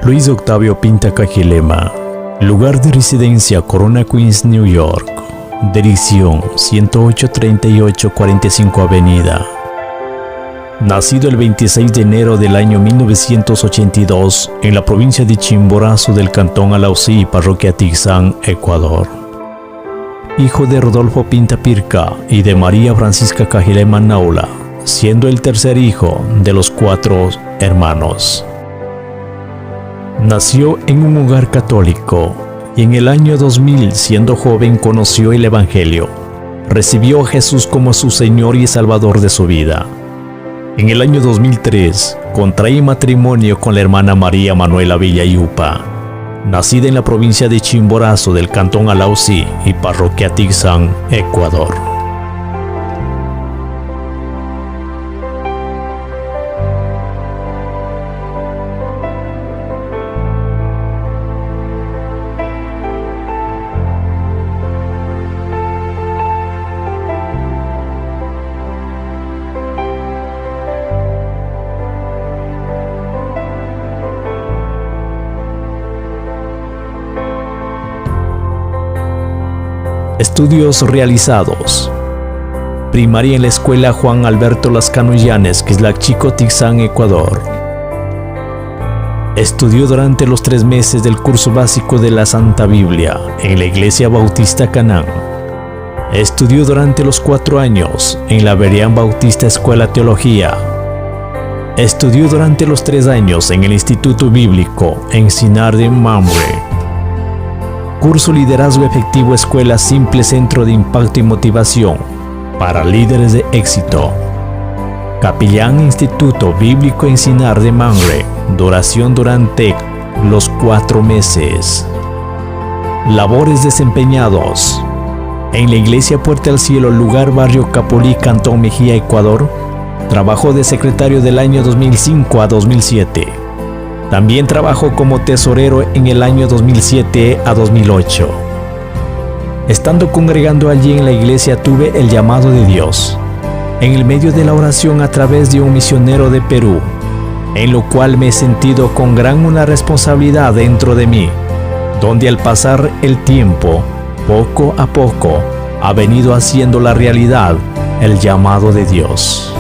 Luis Octavio Pinta Cajilema. Lugar de residencia Corona Queens, New York. Dirección 10838 45 Avenida. Nacido el 26 de enero del año 1982 en la provincia de Chimborazo del cantón Alausí, parroquia Tixán, Ecuador. Hijo de Rodolfo Pinta Pirca y de María Francisca Cajilema Naula, siendo el tercer hijo de los 4 hermanos. Nació en un hogar católico y en el año 2000, siendo joven, conoció el Evangelio. Recibió a Jesús como su Señor y Salvador de su vida. En el año 2003, contrae matrimonio con la hermana María Manuela Villayupa, nacida en la provincia de Chimborazo del cantón Alausí y parroquia Tixán, Ecuador. Estudios realizados. Primaria en la escuela Juan Alberto Lascano Llanes, Quizlachico, Tixán, Ecuador. Estudió durante los 3 meses del curso básico de la Santa Biblia en la Iglesia Bautista Canaán. Estudió durante los 4 años en la Berean Bautista Escuela Teología. Estudió durante los 3 años en el Instituto Bíblico Encinar de Mamre. Curso Liderazgo Efectivo Escuela Simple Centro de Impacto y Motivación para Líderes de Éxito. Capellán Instituto Bíblico Encinar de Mamre. Duración durante los 4 meses. Labores desempeñados. En la Iglesia Puerta al Cielo, lugar Barrio Capolí, Cantón Mejía, Ecuador. Trabajó de secretario del año 2005 a 2007. También trabajó como tesorero en el año 2007 a 2008. Estando congregando allí en la iglesia, tuve el llamado de Dios, en el medio de la oración a través de un misionero de Perú, en lo cual me he sentido con una responsabilidad dentro de mí, donde al pasar el tiempo, poco a poco, ha venido haciendo la realidad el llamado de Dios.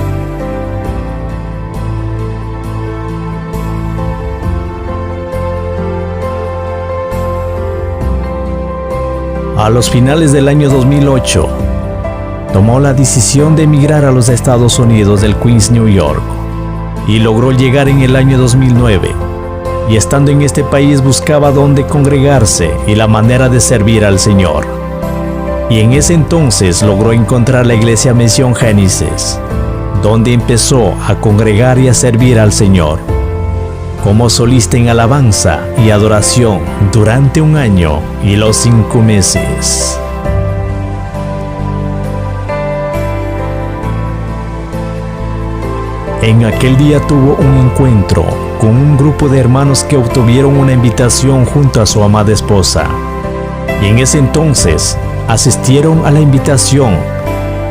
A los finales del año 2008, tomó la decisión de emigrar a los Estados Unidos del Queens, New York, y logró llegar en el año 2009, y estando en este país buscaba dónde congregarse y la manera de servir al Señor. Y en ese entonces logró encontrar la iglesia Misión Génesis, donde empezó a congregar y a servir al Señor como solista en alabanza y adoración durante 1 año y los 5 meses. En aquel día tuvo un encuentro con un grupo de hermanos que obtuvieron una invitación junto a su amada esposa. Y en ese entonces asistieron a la invitación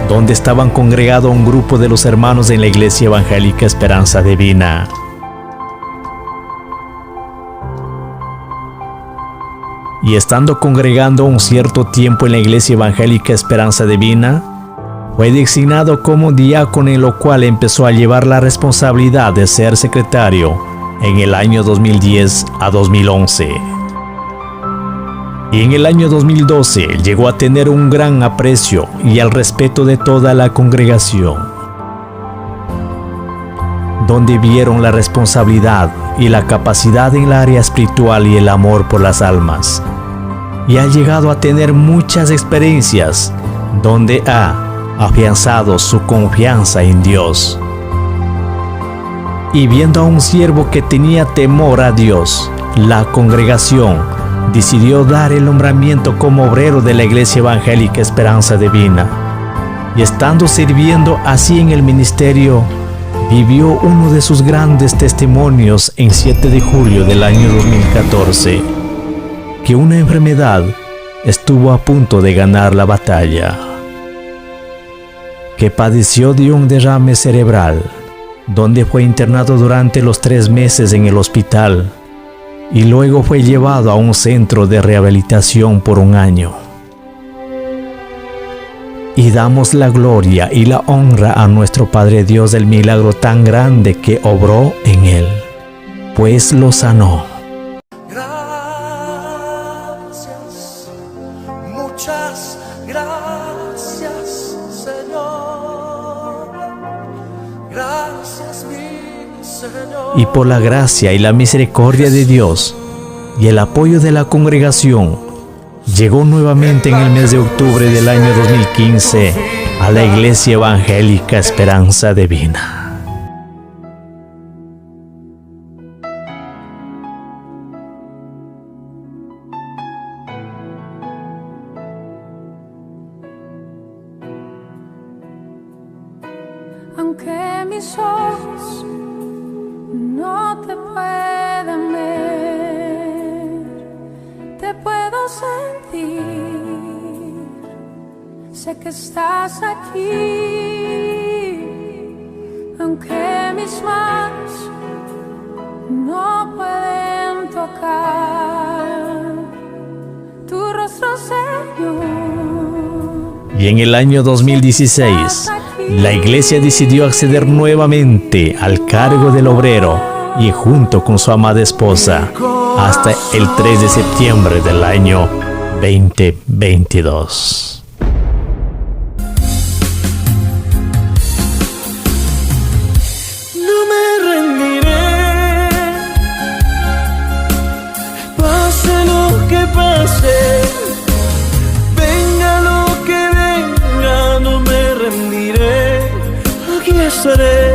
donde estaban congregado un grupo de los hermanos en la Iglesia Evangélica Esperanza Divina. Y estando congregando un cierto tiempo en la Iglesia Evangélica Esperanza Divina, fue designado como diácono, en lo cual empezó a llevar la responsabilidad de ser secretario en el año 2010 a 2011. Y en el año 2012 llegó a tener un gran aprecio y el respeto de toda la congregación, donde vieron la responsabilidad y la capacidad en el área espiritual y el amor por las almas. Y ha llegado a tener muchas experiencias donde ha afianzado su confianza en Dios. Y viendo a un siervo que tenía temor a Dios, la congregación decidió dar el nombramiento como obrero de la Iglesia Evangélica Esperanza Divina. Y estando sirviendo así en el ministerio, vivió uno de sus grandes testimonios en 7 de julio del año 2014, que una enfermedad estuvo a punto de ganar la batalla, que padeció de un derrame cerebral, donde fue internado durante los 3 meses en el hospital, y luego fue llevado a un centro de rehabilitación por un año. Y damos la gloria y la honra a nuestro Padre Dios del milagro tan grande que obró en él, pues lo sanó. Gracias, muchas gracias, Señor. Gracias, mi Señor. Y por la gracia y la misericordia de Dios y el apoyo de la congregación, llegó nuevamente en el mes de octubre del año 2015 a la Iglesia Evangélica Esperanza Divina. Aunque mis ojos no te puedan ver, te puedo sentir. Sé que estás aquí. Aunque mis manos no pueden tocar tu rostro, Señor. Y en el año 2016, la iglesia decidió acceder nuevamente al cargo del obrero y junto con su amada esposa hasta el 3 de septiembre del año 2022. No me rendiré, pase lo que pase, venga lo que venga, no me rendiré, aquí estaré.